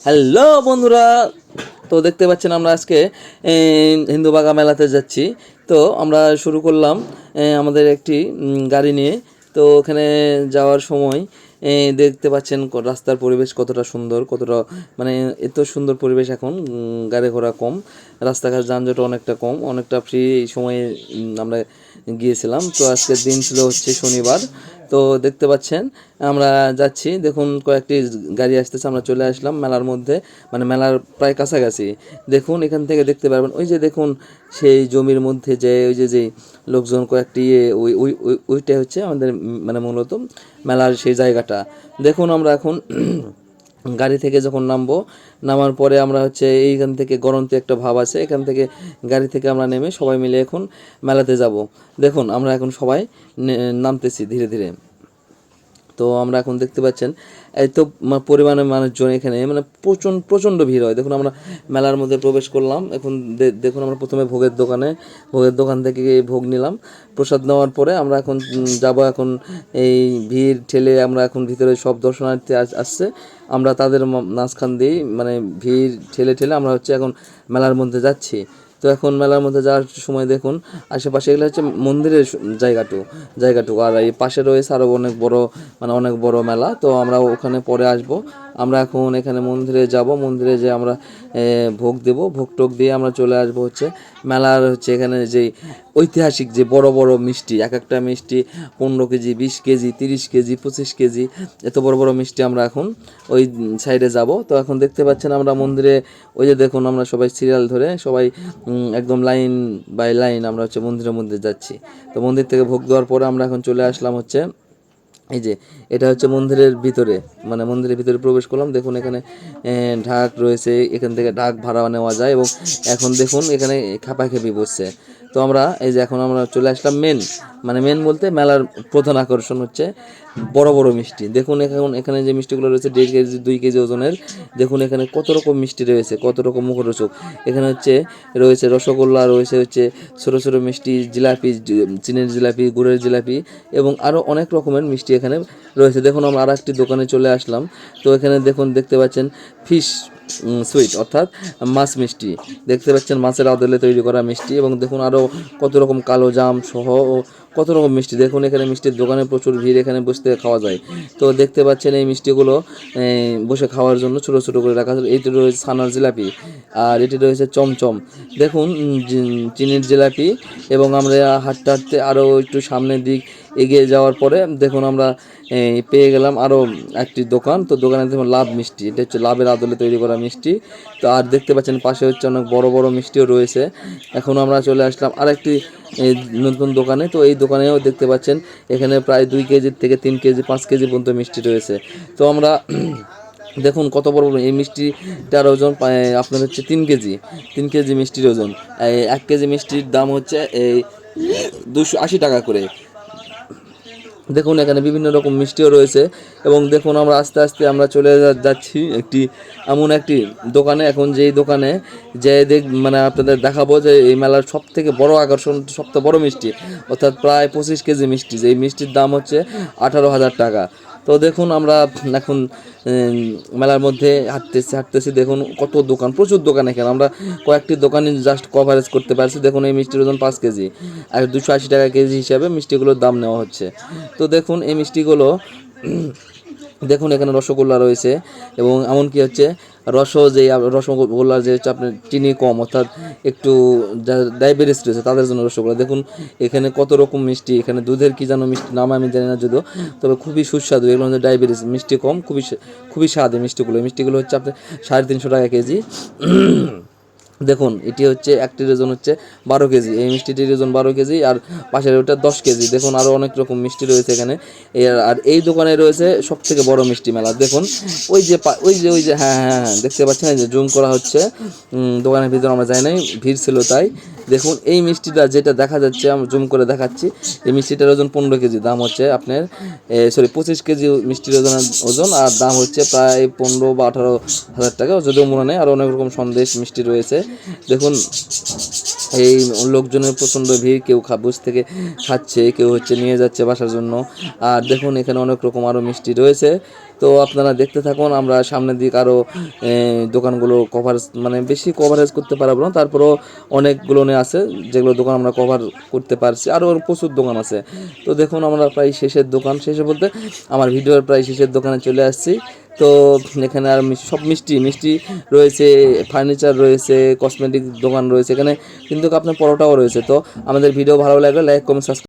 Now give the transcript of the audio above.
Hello বন্ধুরা, তো দেখতে পাচ্ছেন আমরা আজকে হিন্দুবাগা মেলাতে যাচ্ছি। তো আমরা শুরু করলাম আমাদের একটি গাড়ি নিয়ে। তো ওখানে যাওয়ার সময় দেখতে পাচ্ছেন রাস্তার পরিবেশ কতটা সুন্দর, কতটা মানে এত সুন্দর পরিবেশ। এখন গাড়ি ঘোড়া কম, রাস্তাঘাট যানজট অনেকটা কম, অনেকটা ফ্রি সময়ে আমরা গিয়েছিলাম। তো আজকের দিন ছিল হচ্ছে শনিবার। তো দেখতে পাচ্ছেন আমরা যাচ্ছি, দেখুন কয়েকটি গাড়ি আসতেছে, আমরা চলে আসলাম মেলার মধ্যে, মানে মেলার প্রায় কাছাকাছি। দেখুন এখান থেকে দেখতে পারবেন, ওই যে দেখুন সেই জমির মধ্যে যে ওই যে লোকজন কয়েকটি ওই ওই ওইটাই হচ্ছে আমাদের মানে মূলত মেলার সেই জায়গাটা। দেখুন আমরা এখন গাড়ি থেকে যখন নামার পরে আমরা হচ্ছে এইখান থেকে গড়ন্তি একটা ভাব আছে, এখান থেকে গাড়ি থেকে আমরা নেমে সবাই মিলে এখন মেলাতে যাব। দেখুন আমরা এখন সবাই নামতেছি ধীরে ধীরে। তো আমরা এখন দেখতে পাচ্ছেন এত পরিমাণে মানুষজন এখানে, মানে প্রচণ্ড ভিড় হয়। দেখুন আমরা মেলার মধ্যে প্রবেশ করলাম। এখন দেখুন আমরা প্রথমে ভোগের দোকান থেকে ভোগ নিলাম। প্রসাদ নেওয়ার পরে আমরা এখন যাব, এখন এই ভিড় ঠেলে আমরা এখন ভিতরে সব দর্শনার্থী আসছে, আমরা তাদের মাঝখান দিয়েই মানে ভিড় ঠেলে ঠেলে আমরা হচ্ছে এখন মেলার মধ্যে যাচ্ছি। তো এখন মেলার মধ্যে যাওয়ার সময় দেখুন আশেপাশে এগুলো হচ্ছে মন্দিরের জায়গাটুকু, আর এই পাশে রয়েছে আরও অনেক বড় মেলা। তো আমরা ওখানে পরে আসব। আমরা এখন এখানে মন্দিরে যাব, মন্দিরে যে আমরা ভোগ দেব, ভোগ টোক দিয়ে আমরা চলে আসব হচ্ছে মেলার হচ্ছে এখানে যে ঐতিহাসিক যে বড় বড় মিষ্টি, এক একটা মিষ্টি 15 কেজি, 20 কেজি, 30 কেজি, 25 কেজি, এত বড় বড় মিষ্টি আমরা এখন ওই সাইডে যাব। তো এখন দেখতে পাচ্ছেন আমরা মন্দিরে, ওই যে দেখুন আমরা সবাই সিরিয়াল ধরে সবাই একদম লাইন বাই লাইন আমরা হচ্ছে মন্দিরের মধ্যে যাচ্ছি। তো মন্দির থেকে ভোগ দেওয়ার পরে আমরা এখন চলে আসলাম হচ্ছে এই যে, এটা হচ্ছে মন্দিরের ভিতরে, মানে মন্দিরের ভিতরে প্রবেশ করলাম। দেখুন এখানে ঢাক রয়েছে, এখান থেকে ঢাক ভাড়া নেওয়া যায়, এবং এখন দেখুন এখানে খেপাখেপি বসছে। তো আমরা এই যে এখন আমরা চলে আসলাম মেন বলতে মেলার প্রধান আকর্ষণ হচ্ছে বড় বড় মিষ্টি। দেখুন এখন এখানে যে মিষ্টিগুলো রয়েছে 1.5 কেজি, 2 কেজি ওজনের। দেখুন এখানে কত রকম মিষ্টি রয়েছে, কত রকম মুখরোচক। এখানে রয়েছে রসগোল্লা, রয়েছে হচ্ছে ছোটো ছোটো মিষ্টি, জিলাপি, চিনির জিলাপি, গুড়ের জিলাপি, এবং আরও অনেক রকমের মিষ্টি এখানে রয়েছে। দেখুন আমরা আর একটি দোকানে চলে আসলাম। তো এখানে দেখতে পাচ্ছেন ফিশ সুইট, অর্থাৎ মাছ মিষ্টি। দেখতে পাচ্ছেন মাছের আদলে তৈরি করা মিষ্টি, এবং দেখুন আরও কত রকম কালো জাম সহ কত রকম মিষ্টি। দেখুন এখানে মিষ্টির দোকানে প্রচুর ভিড়, এখানে বসতে খাওয়া যায়। তো দেখতে পাচ্ছেন এই মিষ্টিগুলো বসে খাওয়ার জন্য ছোটো ছোটো করে রাখা। এইটি রয়েছে ছানার জিলাপি, আর এটি রয়েছে চমচম। দেখুন চিনির জিলাপি। এবং আমরা হাঁটতে হাঁটতে আরও একটু সামনের দিক এগিয়ে যাওয়ার পরে দেখুন আমরা পেয়ে গেলাম আরও একটি দোকান। তো দোকানে দেখুন লাভ মিষ্টি, এটা হচ্ছে লাভের আদলে তৈরি করা মিষ্টি। তো আর দেখতে পাচ্ছেন পাশে হচ্ছে অনেক বড় বড় মিষ্টিও রয়েছে। এখন আমরা চলে আসলাম আরেকটি নতুন দোকানে। তো এই দোকানেও দেখতে পাচ্ছেন এখানে প্রায় 2 কেজির থেকে 3 কেজি, 5 কেজি পর্যন্ত মিষ্টি রয়েছে। তো আমরা দেখুন কত বড় বড় এই মিষ্টিটার ওজন আপনার হচ্ছে 3 কেজি, 3 কেজি মিষ্টির ওজন। 1 কেজি মিষ্টির দাম হচ্ছে এই 280 টাকা করে। দেখুন এখানে বিভিন্ন রকম মিষ্টিও রয়েছে। এবং দেখুন আমরা আস্তে আস্তে আমরা চলে যাচ্ছি এমন একটি দোকানে, এখন যেই দোকানে যে মানে আপনাদের দেখাবো যে এই মেলার সব থেকে বড় আকর্ষণ, সবথেকে বড় মিষ্টি, অর্থাৎ প্রায় 25 কেজি মিষ্টি, যেই মিষ্টির দাম হচ্ছে 18,000 টাকা। তো দেখুন আমরা এখন মেলার মধ্যে হাঁটতেছি, দেখুন কত দোকান, প্রচুর দোকান। এখানে আমরা কয়েকটি দোকানে জাস্ট কভারেজ করতে পারছি। দেখুন এই মিষ্টির ওজন 5 কেজি, আর 280 টাকা কেজি হিসাবে মিষ্টিগুলোর দাম নেওয়া হচ্ছে। তো দেখুন এই মিষ্টিগুলো দেখুন এখানে রসগোল্লা রয়েছে, এবং এমনকি হচ্ছে রসগোল্লার যে হচ্ছে আপনার চিনি কম, অর্থাৎ একটু ডায়াবেটিস রয়েছে তাদের জন্য রসগোল্লা। দেখুন এখানে কত রকম মিষ্টি, এখানে দুধের কি যেন মিষ্টি, নাম আমি জানি না যদিও, তবে খুবই সুস্বাদু। এগুলো হচ্ছে ডায়াবেটিস মিষ্টি, কম, খুবই স্বাদ। এই মিষ্টিগুলো হচ্ছে আপনার 350 টাকা কেজি। দেখুন এটি হচ্ছে একটির ওজন হচ্ছে 12 কেজি, এই মিষ্টিটির ওজন 12 কেজি, আর পাশের ওটা 10 কেজি। দেখুন আরও অনেক রকম মিষ্টি রয়েছে এখানে। আর এই দোকানে রয়েছে সব থেকে বড় মিষ্টি মেলা। দেখুন ওই যে হ্যাঁ দেখতে পাচ্ছেন, এই যে জুম করা হচ্ছে। দোকানের ভিতরে আমরা যাই নাই, ভিড় ছিল তাই। দেখুন এই মিষ্টিটা যেটা দেখা যাচ্ছে, আমি জুম করে দেখাচ্ছি। এই মিষ্টিটার ওজন 15 কেজি, দাম হচ্ছে আপনার 25 কেজি মিষ্টির ওজন, আর দাম হচ্ছে প্রায় 15 বা 18,000 টাকা, যদিও মনে নেই। আর অনেক রকম সন্দেশ মিষ্টি রয়েছে। দেখুন এই লোকজনের প্রচণ্ড ভিড়, কেউ বুঝ থেকে খাচ্ছে, কেউ হচ্ছে নিয়ে যাচ্ছে বাসার জন্য। আর দেখুন এখানে অনেক রকম আরও মিষ্টি রয়েছে। তো আপনারা দেখতে থাকুন, আমরা সামনের দিক আরও দোকানগুলো কভারেজ মানে বেশি কভারেজ করতে পারবো না, তারপরেও অনেকগুলো আছে যেগুলো দোকান আমরা কভার করতে পারছি, আরও প্রচুর দোকান আছে। তো দেখুন আমরা প্রায় শেষের দোকান, শেষে বলতে আমার ভিডিওর প্রায় শেষের দোকানে চলে আসছি। তো এখানে আর সব মিষ্টি মিষ্টি রয়েছে, ফার্নিচার রয়েছে, কসমেটিক দোকান রয়েছে এখানে, কিন্তু আপনার পরোটাও রয়েছে। তো আমাদের ভিডিও ভালো লাগলে লাইক কমেন্ট সাবস্ক্রাইব